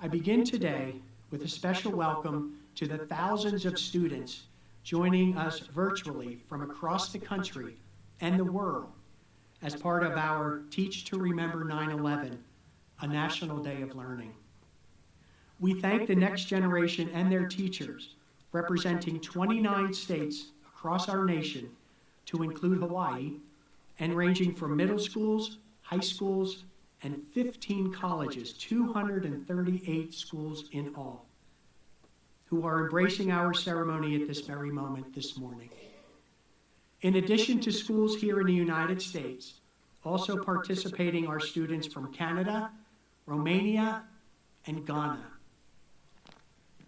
I begin today with a special welcome to the thousands of students joining us virtually from across the country and the world as part of our Teach to Remember 9/11, a National Day of Learning. We thank the next generation and their teachers, representing 29 states across our nation, to include Hawaii, and ranging from middle schools, high schools, and 15 colleges, 238 schools in all, who are embracing our ceremony at this very moment this morning. In addition to schools here in the United States, also participating are students from Canada, Romania, and Ghana.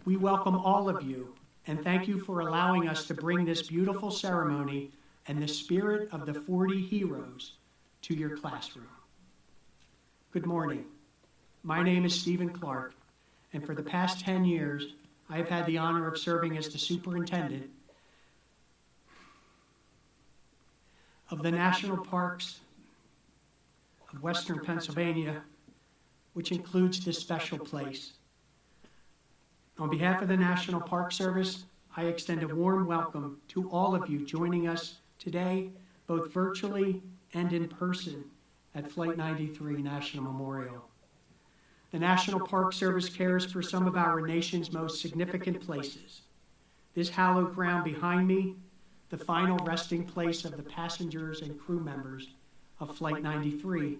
We welcome all of you and thank you for allowing us to bring this beautiful ceremony and the spirit of the 40 heroes to your classroom. Good morning. My name is Stephen Clark, and for the past 10 years, I have had the honor of serving as the superintendent of the National Parks of Western Pennsylvania, which includes this special place. On behalf of the National Park Service, I extend a warm welcome to all of you joining us today, both virtually and in person, at Flight 93 National Memorial. The National Park Service cares for some of our nation's most significant places. This hallowed ground behind me, the final resting place of the passengers and crew members of Flight 93,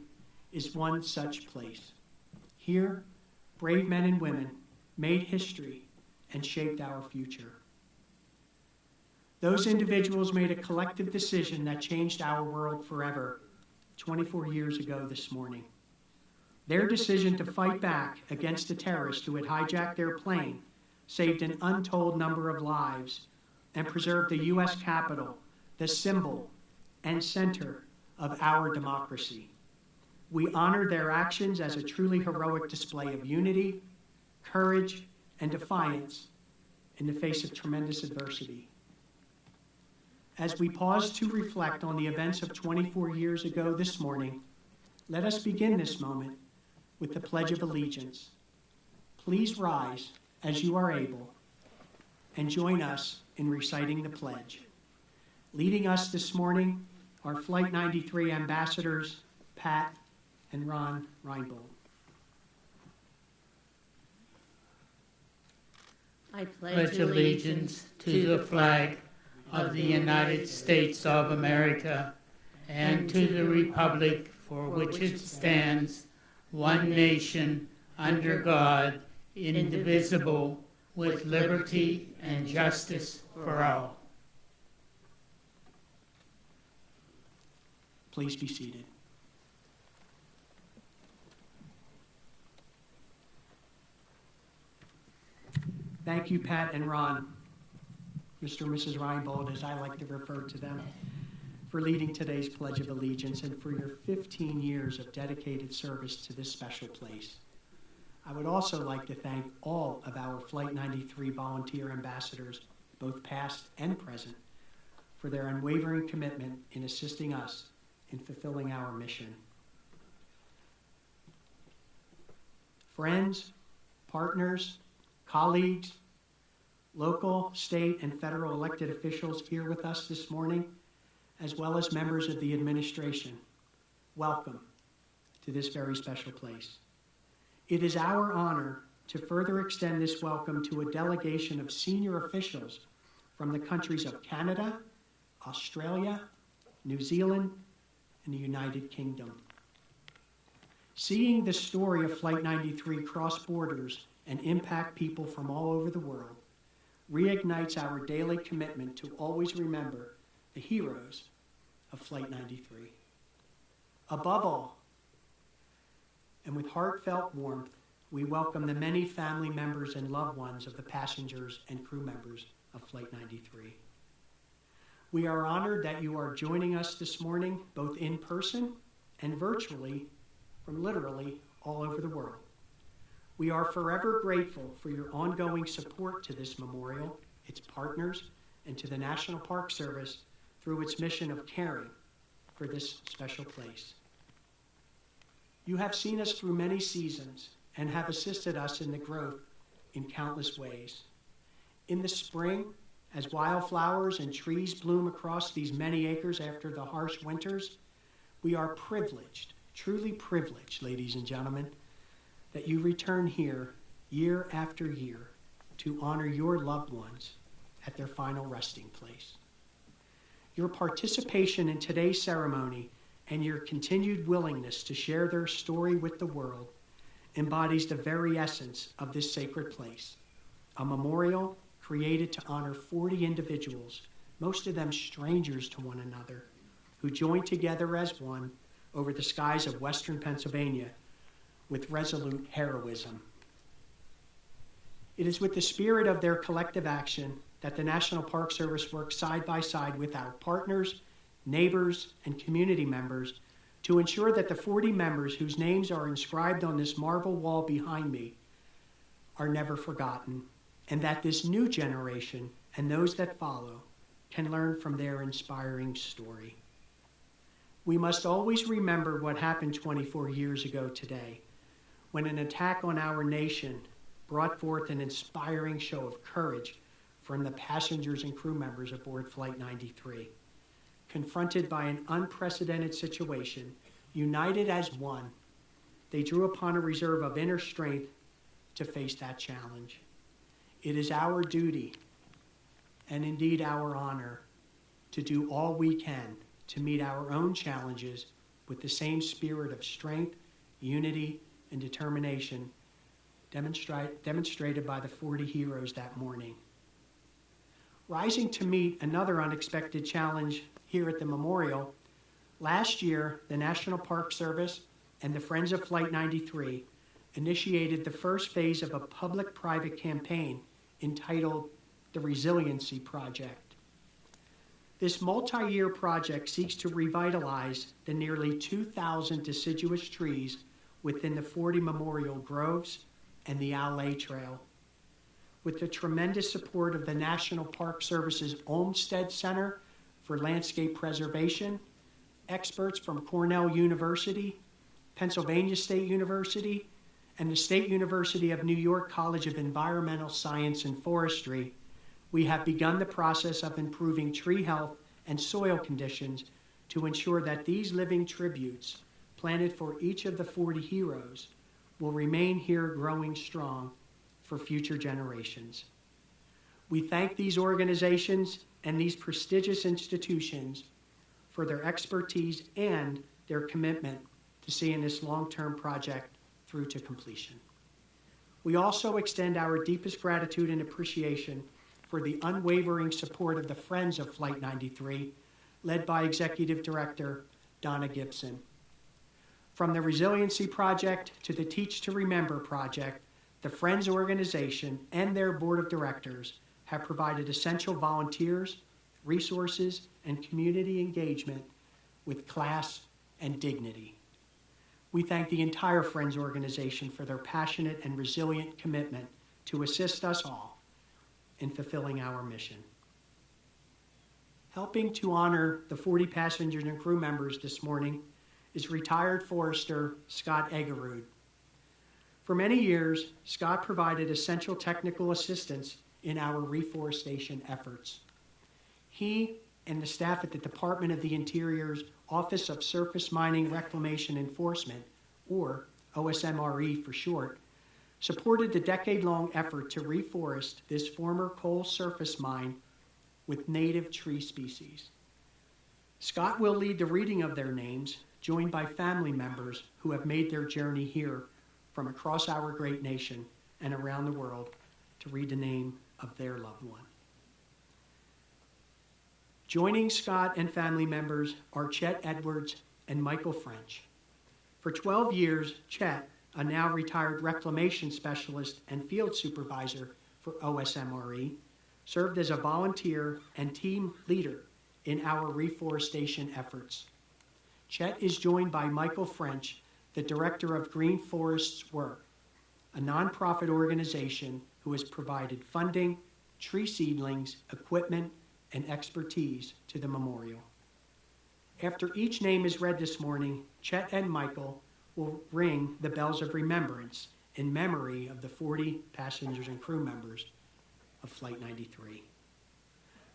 is one such place. Here, brave men and women made history and shaped our future. Those individuals made a collective decision that changed our world forever 24 years ago this morning. Their decision to fight back against the terrorists who had hijacked their plane saved an untold number of lives and preserved the U.S. Capitol, the symbol and center of our democracy. We honor their actions as a truly heroic display of unity, courage, and defiance in the face of tremendous adversity. As we pause to reflect on the events of 24 years ago this morning, let us begin this moment with the Pledge of Allegiance. Please rise as you are able and join us in reciting the pledge. Leading us this morning are Flight 93 ambassadors, Pat and Ron Reinbold. I pledge allegiance to the flag of the United States of America and to the republic for which it stands, one nation, under God, indivisible, with liberty and justice for all. Please be seated. Thank you, Pat and Ron, Mr. and Mrs. Reinbold, as I like to refer to them, for leading today's Pledge of Allegiance and for your 15 years of dedicated service to this special place. I would also like to thank all of our Flight 93 volunteer ambassadors, both past and present, for their unwavering commitment in assisting us in fulfilling our mission. Friends, partners, colleagues, local, state, and federal elected officials here with us this morning, as well as members of the administration, welcome to this very special place. It is our honor to further extend this welcome to a delegation of senior officials from the countries of Canada, Australia, New Zealand, and the United Kingdom. Seeing the story of Flight 93 cross borders and impact people from all over the world reignites our daily commitment to always remember the heroes of Flight 93. Above all, and with heartfelt warmth, we welcome the many family members and loved ones of the passengers and crew members of Flight 93. We are honored that you are joining us this morning, both in person and virtually, from literally all over the world. We are forever grateful for your ongoing support to this memorial, its partners, and to the National Park Service through its mission of caring for this special place. You have seen us through many seasons and have assisted us in the growth in countless ways. In the spring, as wildflowers and trees bloom across these many acres after the harsh winters, we are privileged, truly privileged, ladies and gentlemen, that you return here year after year to honor your loved ones at their final resting place. Your participation in today's ceremony and your continued willingness to share their story with the world embodies the very essence of this sacred place, a memorial created to honor 40 individuals, most of them strangers to one another, who joined together as one over the skies of western Pennsylvania with resolute heroism. It is with the spirit of their collective action that the National Park Service works side by side with our partners, neighbors, and community members to ensure that the 40 members whose names are inscribed on this marble wall behind me are never forgotten, and that this new generation and those that follow can learn from their inspiring story. We must always remember what happened 24 years ago today, when an attack on our nation brought forth an inspiring show of courage from the passengers and crew members aboard Flight 93. Confronted by an unprecedented situation, united as one, they drew upon a reserve of inner strength to face that challenge. It is our duty, and indeed our honor, to do all we can to meet our own challenges with the same spirit of strength, unity, and determination demonstrated by the 40 heroes that morning. Rising to meet another unexpected challenge here at the memorial, last year, the National Park Service and the Friends of Flight 93 initiated the first phase of a public-private campaign entitled the Resiliency Project. This multi-year project seeks to revitalize the nearly 2,000 deciduous trees within the 40 memorial groves and the Alley Trail. With the tremendous support of the National Park Service's Olmsted Center for Landscape Preservation, experts from Cornell University, Pennsylvania State University, and the State University of New York College of Environmental Science and Forestry, we have begun the process of improving tree health and soil conditions to ensure that these living tributes planted for each of the 40 heroes will remain here growing strong for future generations. We thank these organizations and these prestigious institutions for their expertise and their commitment to seeing this long-term project through to completion. We also extend our deepest gratitude and appreciation for the unwavering support of the Friends of Flight 93, led by Executive Director Donna Gibson. From the Resiliency Project to the Teach to Remember Project, the Friends organization and their board of directors have provided essential volunteers, resources, and community engagement with class and dignity. We thank the entire Friends organization for their passionate and resilient commitment to assist us all in fulfilling our mission. Helping to honor the 40 passengers and crew members this morning is retired forester Scott Eggerud. For many years, Scott provided essential technical assistance in our reforestation efforts. He and the staff at the Department of the Interior's Office of Surface Mining Reclamation Enforcement, or OSMRE for short, supported the decade-long effort to reforest this former coal surface mine with native tree species. Scott will lead the reading of their names, joined by family members who have made their journey here from across our great nation and around the world to read the name of their loved one. Joining Scott and family members are Chet Edwards and Michael French. For 12 years, Chet, a now retired reclamation specialist and field supervisor for OSMRE, served as a volunteer and team leader in our reforestation efforts. Chet is joined by Michael French, the director of Green Forests Work, a nonprofit organization who has provided funding, tree seedlings, equipment, and expertise to the memorial. After each name is read this morning, Chet and Michael will ring the bells of remembrance in memory of the 40 passengers and crew members of Flight 93.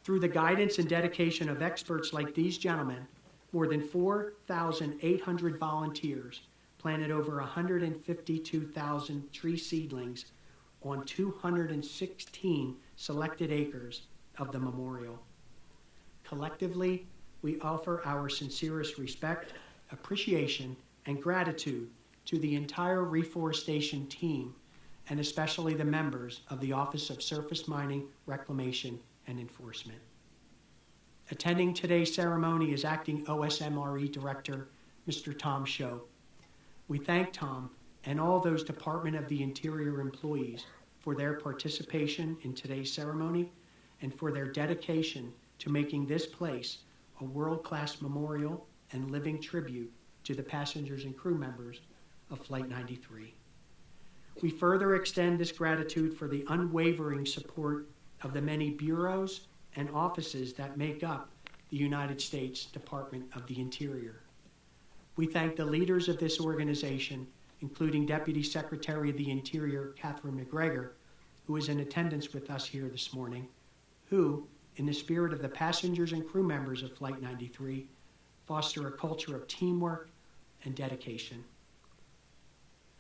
Through the guidance and dedication of experts like these gentlemen, more than 4,800 volunteers planted over 152,000 tree seedlings on 216 selected acres of the memorial. Collectively, we offer our sincerest respect, appreciation, and gratitude to the entire reforestation team, and especially the members of the Office of Surface Mining, Reclamation, and Enforcement. Attending today's ceremony is Acting OSMRE Director, Mr. Tom Show. We thank Tom and all those Department of the Interior employees for their participation in today's ceremony and for their dedication to making this place a world-class memorial and living tribute to the passengers and crew members of Flight 93. We further extend this gratitude for the unwavering support of the many bureaus and offices that make up the United States Department of the Interior. We thank the leaders of this organization, including Deputy Secretary of the Interior, Catherine McGregor, who is in attendance with us here this morning, who, in the spirit of the passengers and crew members of Flight 93, foster a culture of teamwork and dedication.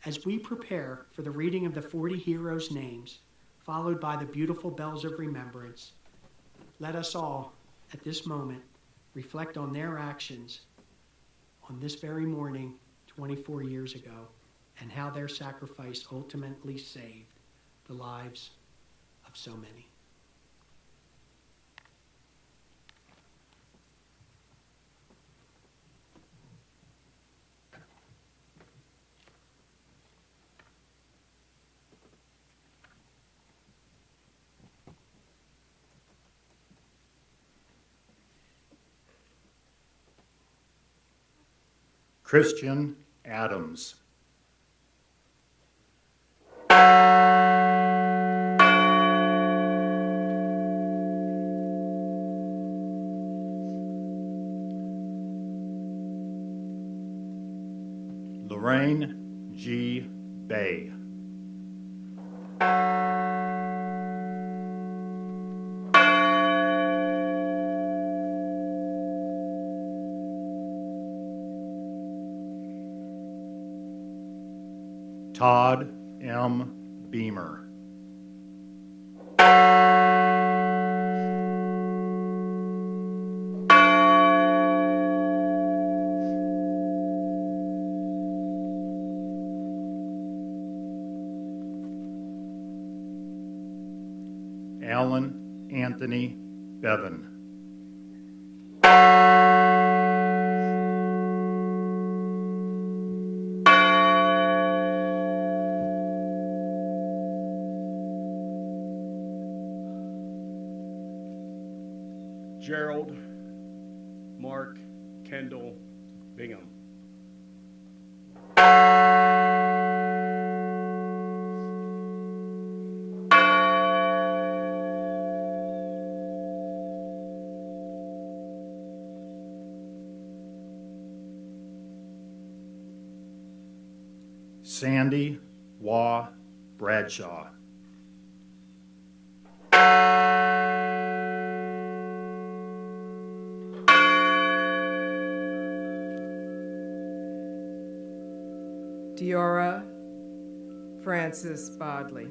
As we prepare for the reading of the 40 heroes' names, followed by the beautiful bells of remembrance, let us all, at this moment, reflect on their actions on this very morning 24 years ago and how their sacrifice ultimately saved the lives of so many. Christian Adams. Lorraine G. Bay. Todd M. Beamer. Alan Anthony Bevan. Gerald Mark Kendall Bingham. Sandy Waugh Bradshaw. Diora Francis Bodley.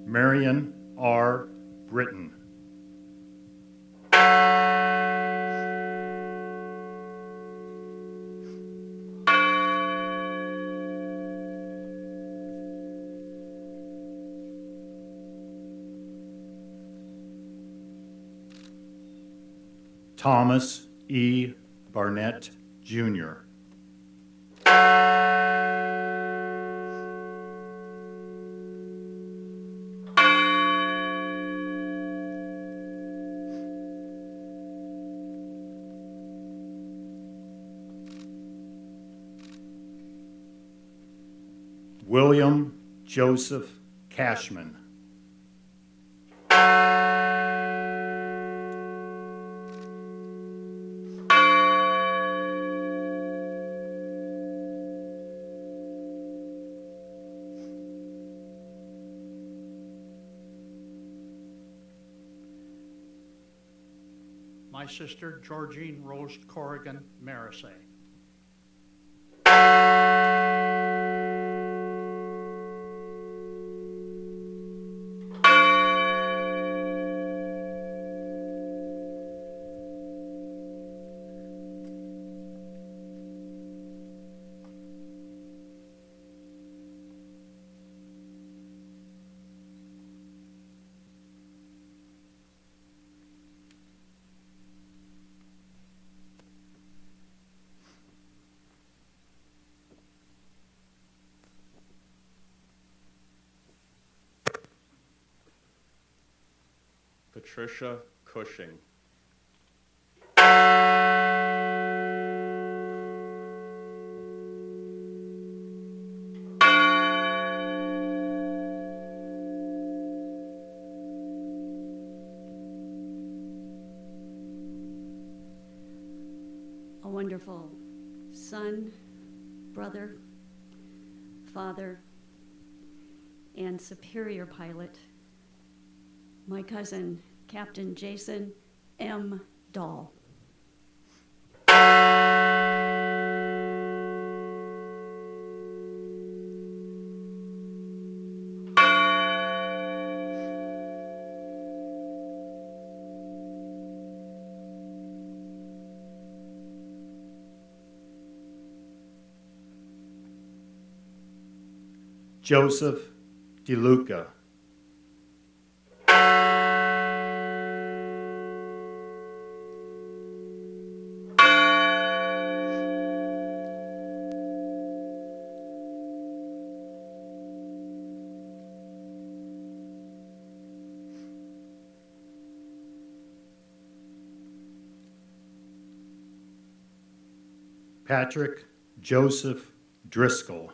Marion R. Britton. Thomas E. Barnett, Jr. William Joseph Cashman. My sister, Georgine Rose Corrigan Marisay. Patricia Cushing. A wonderful son, brother, father, and superior pilot, my cousin, Captain Jason M. Dahl. Joseph DeLuca. Patrick Joseph Driscoll.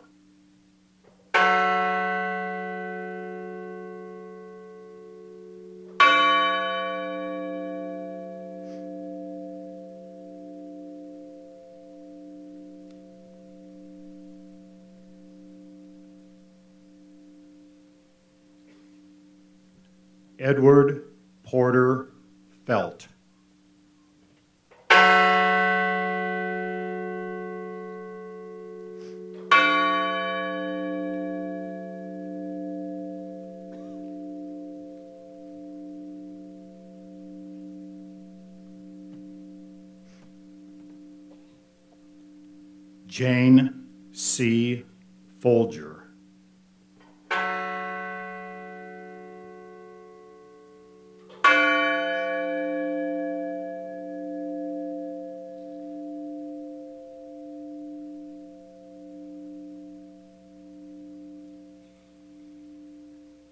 Edward Porter Felt. Jane C. Folger.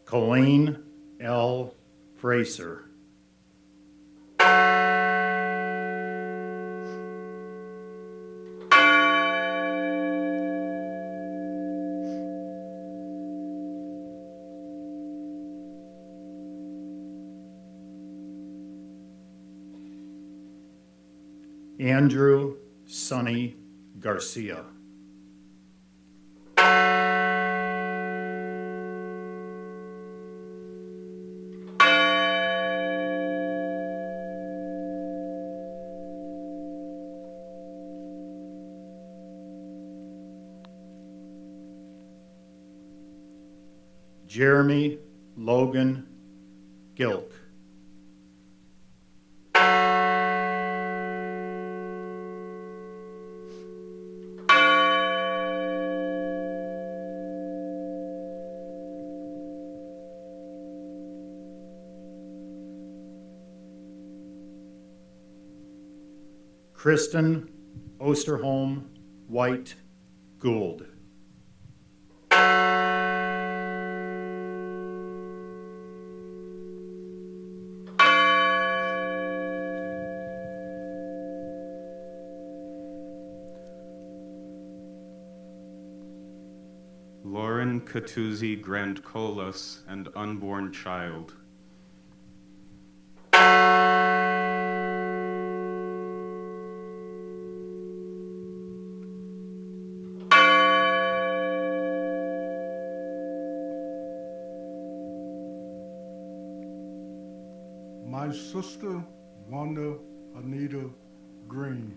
Colleen L. Fraser. Andrew Sonny Garcia. Jeremy Logan Gilk. Kristen Osterholm White Gould. Lauren Helen Catuzzi Grandcolas and unborn child. My sister, Wanda Anita Green.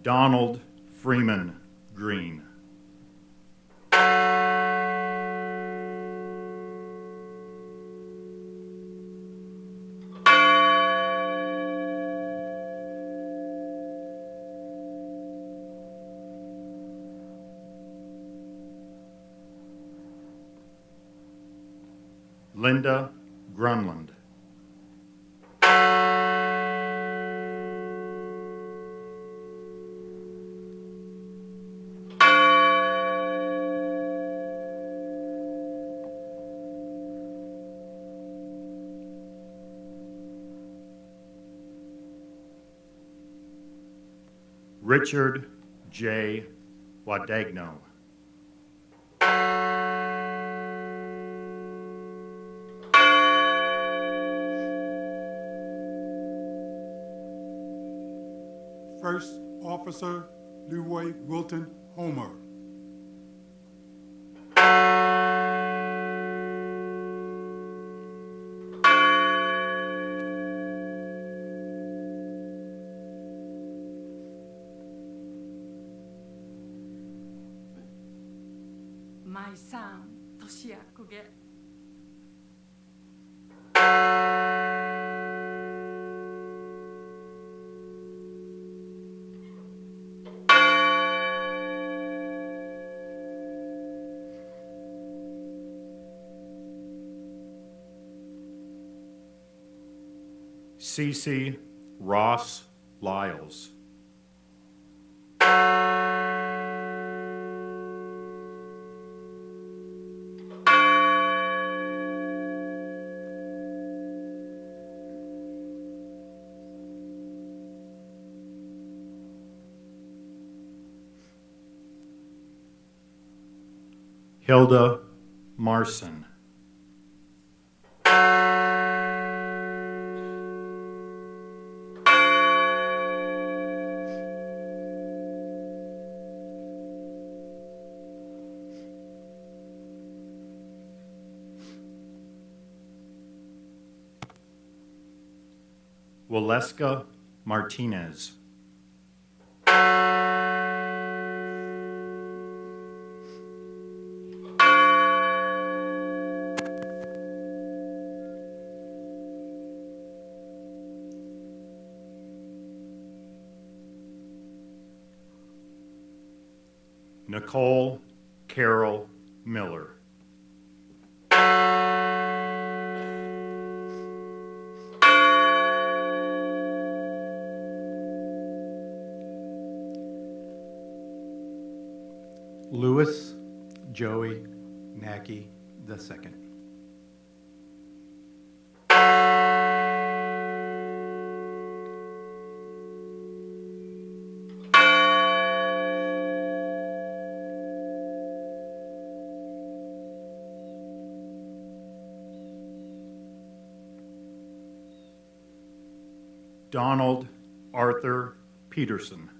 Donald Freeman Green. Linda Grunland. Richard J. Wadagno. First Officer Leroy Wilton Homer. My son, Toshiakuge. Cece Ross Lyles. Hilda Marson. Waleska Martinez. Nicole Carol Miller. Louis Joey Nackey II. Donald Arthur Peterson.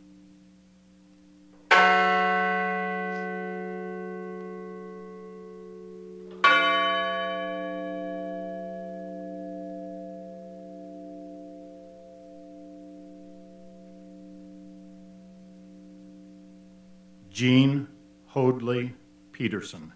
Jean Hoadley Peterson.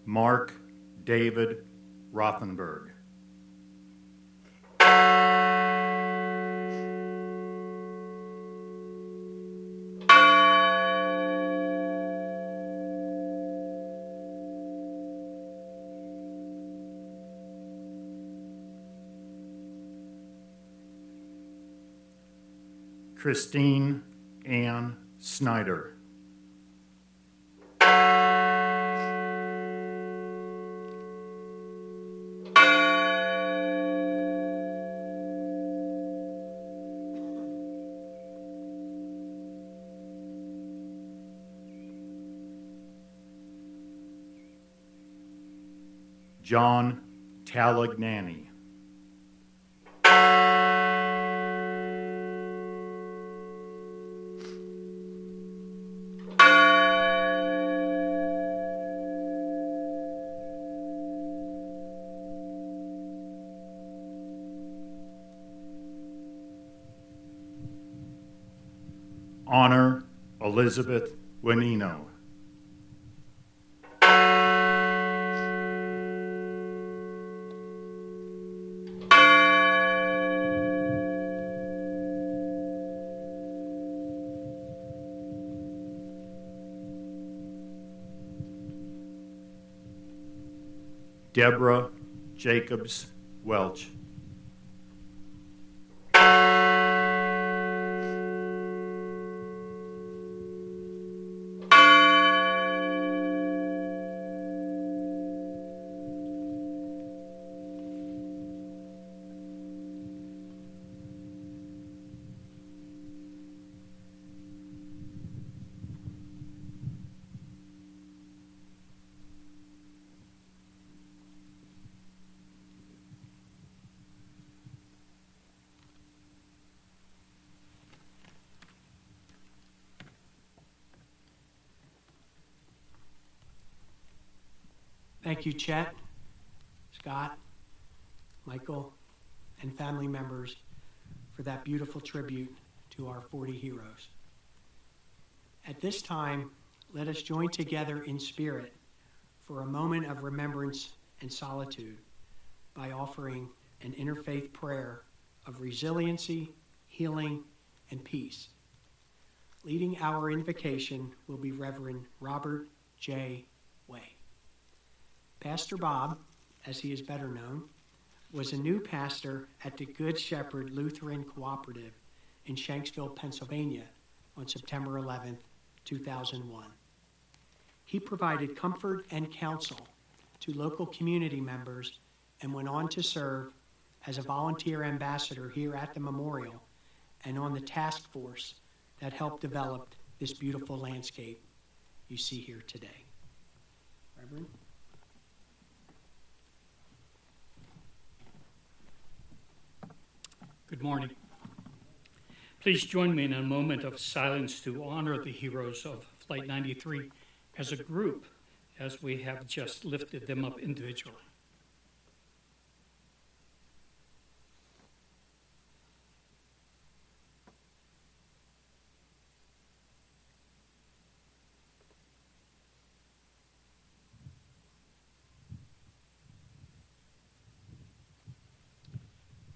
Mark David Rothenberg. Christine Ann Snyder. John Talagnani. Honor Elizabeth Wenino. Deborah Jacobs Welch. Thank you, Chet, Scott, Michael, and family members for that beautiful tribute to our 40 heroes. At this time, let us join together in spirit for a moment of remembrance and solitude by offering an interfaith prayer of resiliency, healing, and peace. Leading our invocation will be Reverend Robert J. Way. Pastor Bob, as he is better known, was a new pastor at the Good Shepherd Lutheran Cooperative in Shanksville, Pennsylvania on September 11, 2001. He provided comfort and counsel to local community members and went on to serve as a volunteer ambassador here at the memorial and on the task force that helped develop this beautiful landscape you see here today. Reverend? Good morning. Please join me in a moment of silence to honor the heroes of Flight 93 as a group, as we have just lifted them up individually.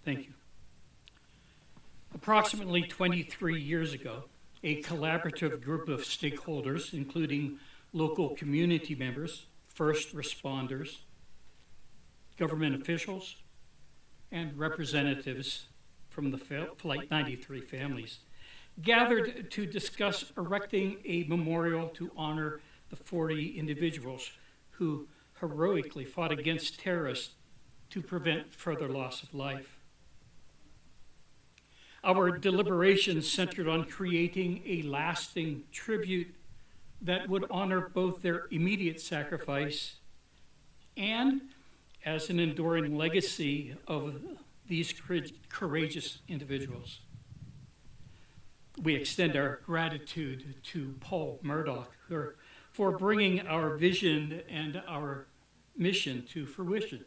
Thank you. Approximately 23 years ago, a collaborative group of stakeholders, including local community members, first responders, government officials, and representatives from the Flight 93 families, gathered to discuss erecting a memorial to honor the 40 individuals who heroically fought against terrorists to prevent further loss of life. Our deliberations centered on creating a lasting tribute that would honor both their immediate sacrifice and as an enduring legacy of these courageous individuals. We extend our gratitude to Paul Murdoch for bringing our vision and our mission to fruition.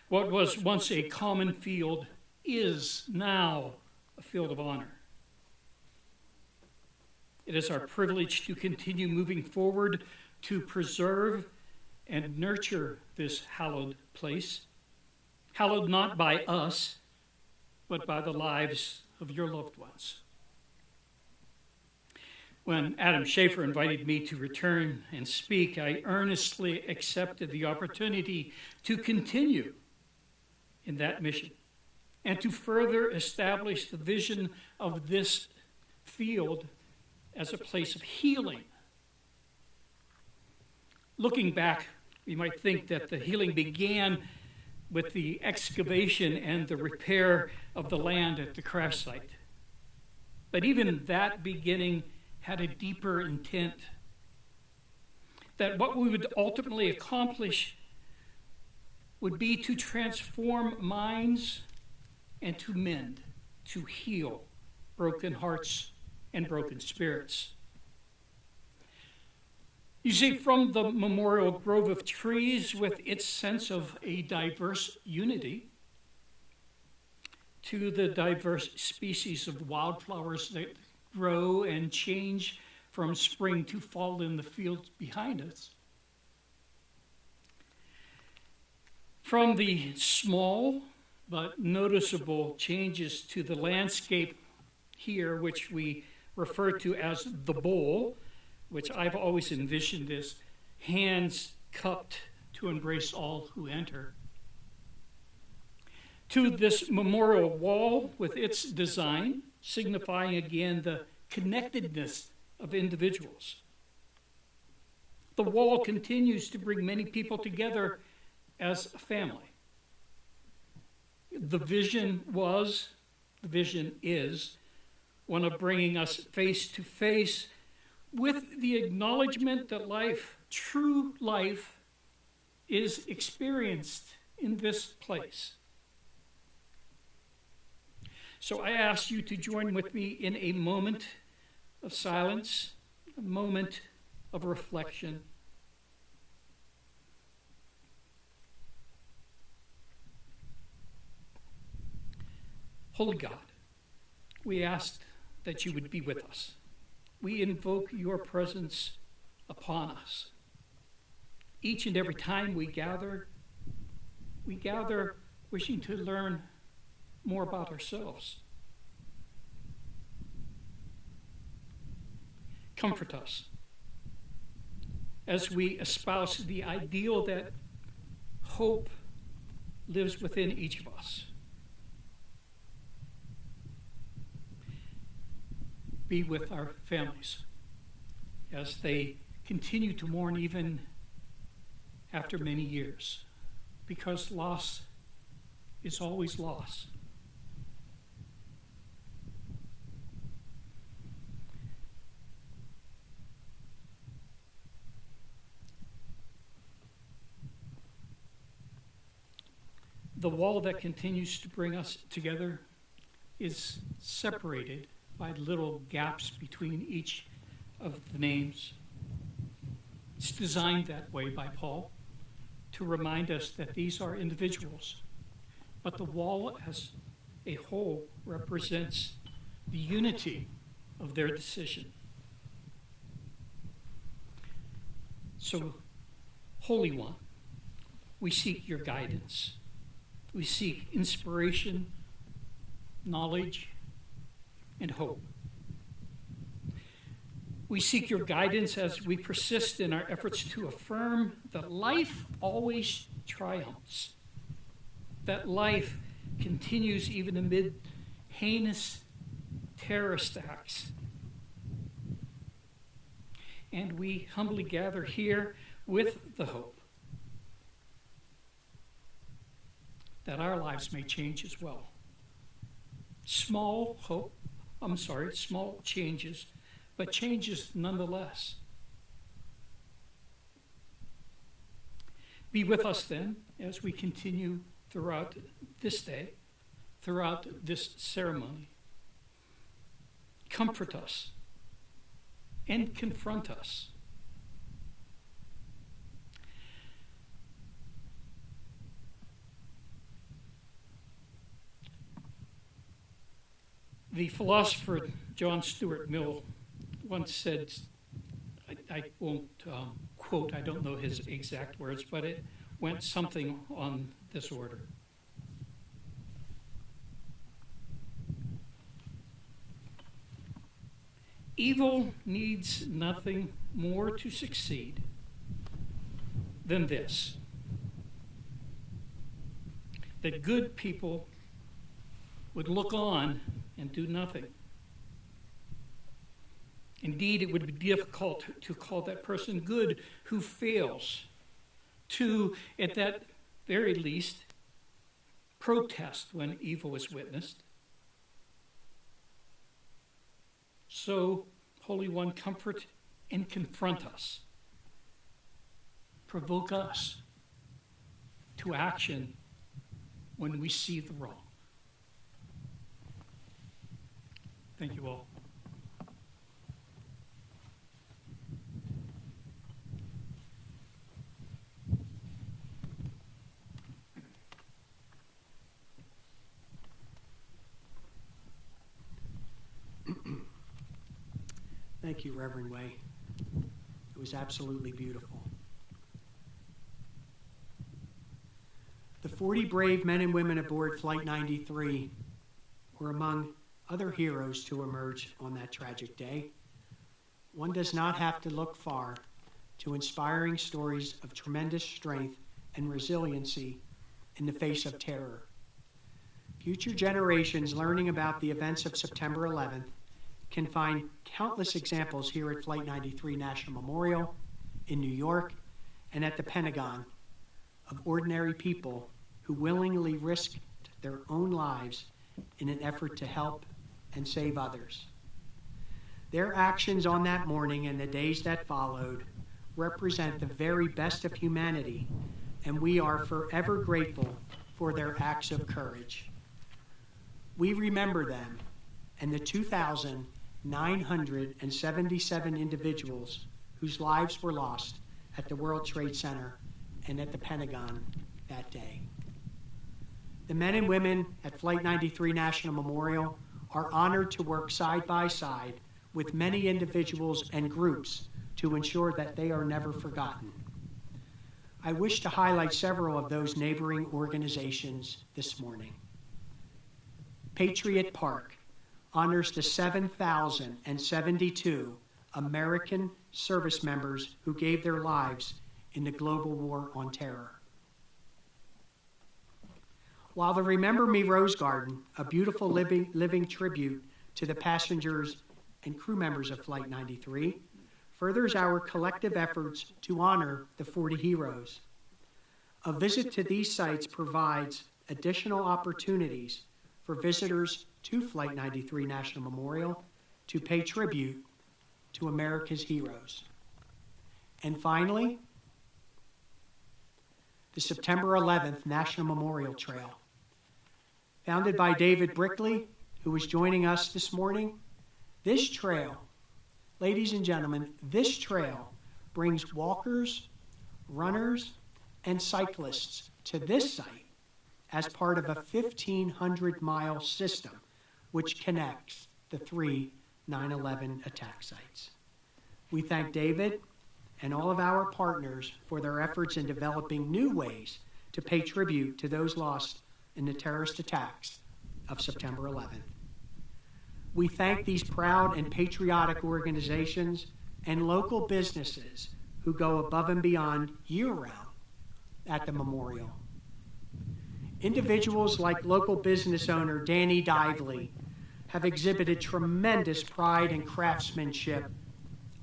What was once a common field is now a field of honor. It is our privilege to continue moving forward to preserve and nurture this hallowed place, hallowed not by us, but by the lives of your loved ones. When Adam Schaefer invited me to return and speak, I earnestly accepted the opportunity to continue in that mission and to further establish the vision of this field as a place of healing. Looking back, you might think that the healing began with the excavation and the repair of the land at the crash site. But even that beginning had a deeper intent, that what we would ultimately accomplish would be to transform minds and to mend, to heal broken hearts and broken spirits. You see, from the memorial grove of trees with its sense of a diverse unity to the diverse species of wildflowers that grow and change from spring to fall in the fields behind us, from the small but noticeable changes to the landscape here, which we refer to as the bowl, which I've always envisioned as hands cupped to embrace all who enter, to this memorial wall with its design, signifying again the connectedness of individuals. The wall continues to bring many people together as a family. The vision is one of bringing us face to face with the acknowledgement that life, true life, is experienced in this place. So I ask you to join with me in a moment of silence, a moment of reflection. Holy God, we ask that you would be with us. We invoke your presence upon us. Each and every time we gather wishing to learn more about ourselves. Comfort us as we espouse the ideal that hope lives within each of us. Be with our families as they continue to mourn even after many years, because loss is always loss. The wall that continues to bring us together is separated by little gaps between each of the names. It's designed that way by Paul to remind us that these are individuals, but the wall as a whole represents the unity of their decision. So, Holy One, we seek your guidance. We seek inspiration, knowledge, and hope. We seek your guidance as we persist in our efforts to affirm that life always triumphs, that life continues even amid heinous terrorist acts. And we humbly gather here with the hope that our lives may change as well. Small changes, but changes nonetheless. Be with us then as we continue throughout this day, throughout this ceremony. Comfort us and confront us. The philosopher John Stuart Mill once said, I won't quote, I don't know his exact words, but it went something on this order. Evil needs nothing more to succeed than this, that good people would look on and do nothing. Indeed, it would be difficult to call that person good who fails to, at that very least, protest when evil is witnessed. So, Holy One, comfort and confront us. Provoke us to action when we see the wrong. Thank you all. Thank you, Reverend Way. It was absolutely beautiful. The 40 brave men and women aboard Flight 93 were among other heroes to emerge on that tragic day. One does not have to look far to inspiring stories of tremendous strength and resiliency in the face of terror. Future generations learning about the events of September 11th can find countless examples here at Flight 93 National Memorial, in New York, and at the Pentagon of ordinary people who willingly risked their own lives in an effort to help and save others. Their actions on that morning and the days that followed represent the very best of humanity, and we are forever grateful for their acts of courage. We remember them and the 2,977 individuals whose lives were lost at the World Trade Center and at the Pentagon that day. The men and women at Flight 93 National Memorial are honored to work side by side with many individuals and groups to ensure that they are never forgotten. I wish to highlight several of those neighboring organizations this morning. Patriot Park honors the 7,072 American service members who gave their lives in the global war on terror. While the Remember Me Rose Garden, a beautiful living tribute to the passengers and crew members of Flight 93, furthers our collective efforts to honor the 40 heroes. A visit to these sites provides additional opportunities for visitors to Flight 93 National Memorial to pay tribute to America's heroes. And finally, the September 11th National Memorial Trail. Founded by David Brickley, who is joining us this morning, this trail, ladies and gentlemen, this trail brings walkers, runners, and cyclists to this site as part of a 1,500-mile system which connects the three 9/11 attack sites. We thank David and all of our partners for their efforts in developing new ways to pay tribute to those lost in the terrorist attacks of September 11th. We thank these proud and patriotic organizations and local businesses who go above and beyond year-round at the memorial. Individuals like local business owner Danny Dively have exhibited tremendous pride and craftsmanship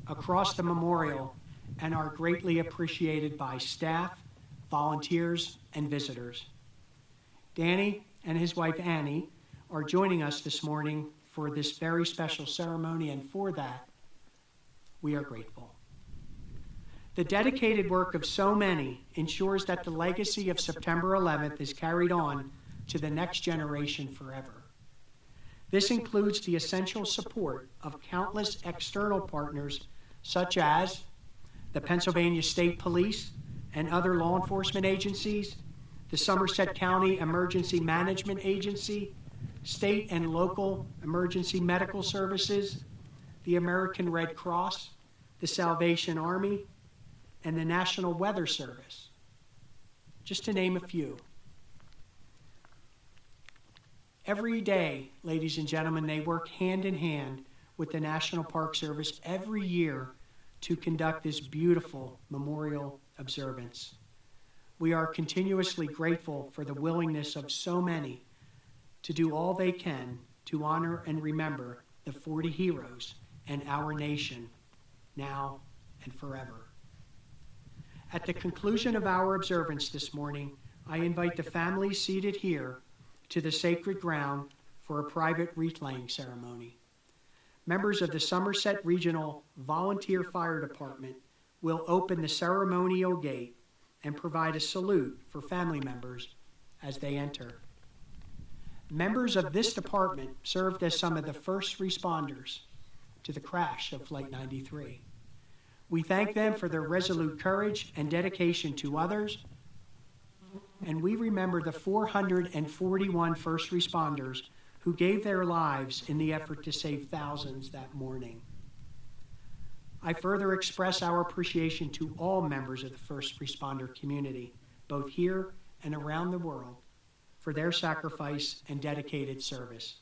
across the memorial and are greatly appreciated by staff, volunteers, and visitors. Danny and his wife Annie are joining us this morning for this very special ceremony, and for that, we are grateful. The dedicated work of so many ensures that the legacy of September 11th is carried on to the next generation forever. This includes the essential support of countless external partners such as the Pennsylvania State Police and other law enforcement agencies, the Somerset County Emergency Management Agency, state and local emergency medical services, the American Red Cross, the Salvation Army, and the National Weather Service, just to name a few. Every day, ladies and gentlemen, they work hand in hand with the National Park Service every year to conduct this beautiful memorial observance. We are continuously grateful for the willingness of so many to do all they can to honor and remember the 40 heroes and our nation, now and forever. At the conclusion of our observance this morning, I invite the families seated here to the sacred ground for a private wreath-laying ceremony. Members of the Somerset Regional Volunteer Fire Department will open the ceremonial gate and provide a salute for family members as they enter. Members of this department served as some of the first responders to the crash of Flight 93. We thank them for their resolute courage and dedication to others, and we remember the 441 first responders who gave their lives in the effort to save thousands that morning. I further express our appreciation to all members of the first responder community, both here and around the world, for their sacrifice and dedicated service.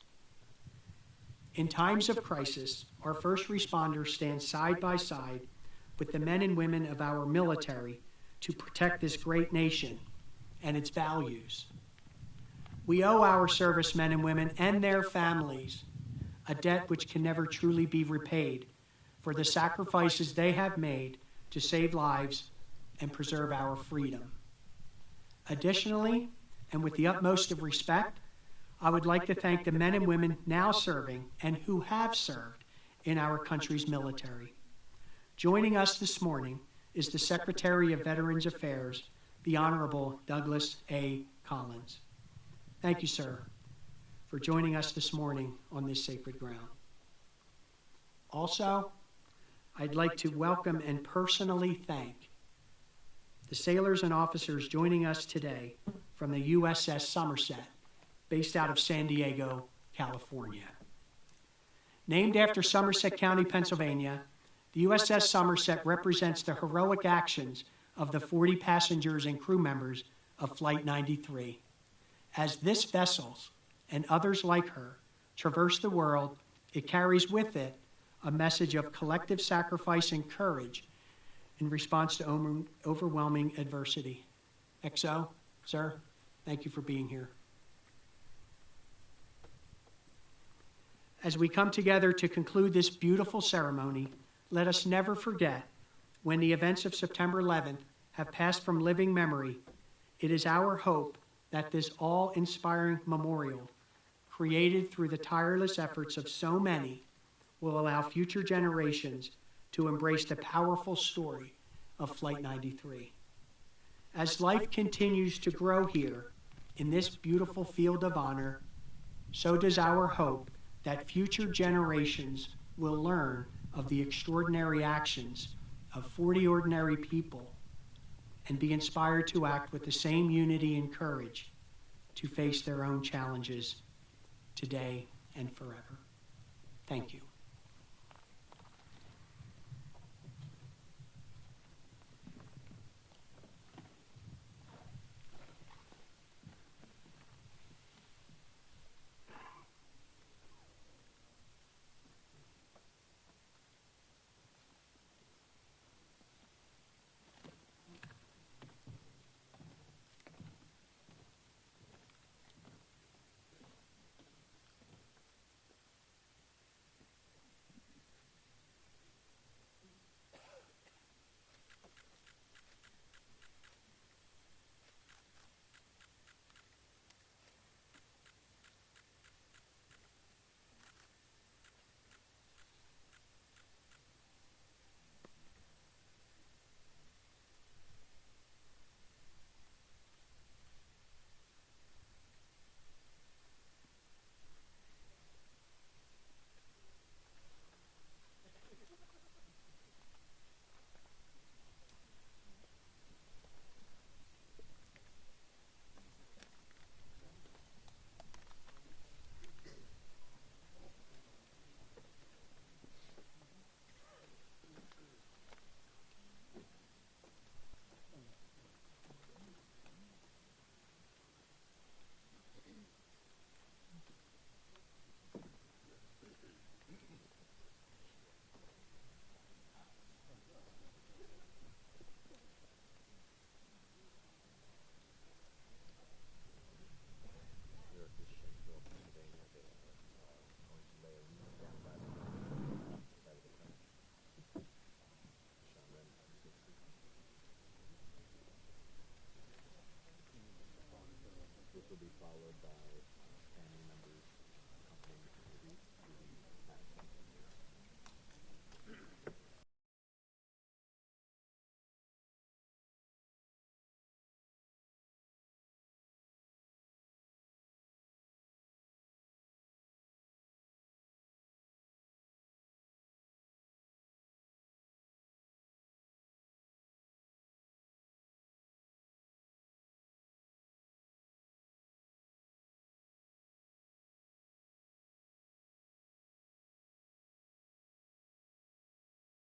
In times of crisis, our first responders stand side by side with the men and women of our military to protect this great nation and its values. We owe our servicemen and women and their families a debt which can never truly be repaid for the sacrifices they have made to save lives and preserve our freedom. Additionally, and with the utmost of respect, I would like to thank the men and women now serving and who have served in our country's military. Joining us this morning is the Secretary of Veterans Affairs, the Honorable Douglas A. Collins. Thank you, sir, for joining us this morning on this sacred ground. Also, I'd like to welcome and personally thank the sailors and officers joining us today from the USS Somerset, based out of San Diego, California. Named after Somerset County, Pennsylvania, the USS Somerset represents the heroic actions of the 40 passengers and crew members of Flight 93. As this vessel and others like her traverse the world, it carries with it a message of collective sacrifice and courage in response to overwhelming adversity. XO, sir, thank you for being here. As we come together to conclude this beautiful ceremony, let us never forget, when the events of September 11th have passed from living memory, it is our hope that this awe-inspiring memorial, created through the tireless efforts of so many, will allow future generations to embrace the powerful story of Flight 93. As life continues to grow here in this beautiful field of honor, so does our hope that future generations will learn of the extraordinary actions of 40 ordinary people and be inspired to act with the same unity and courage to face their own challenges today and forever. Thank you.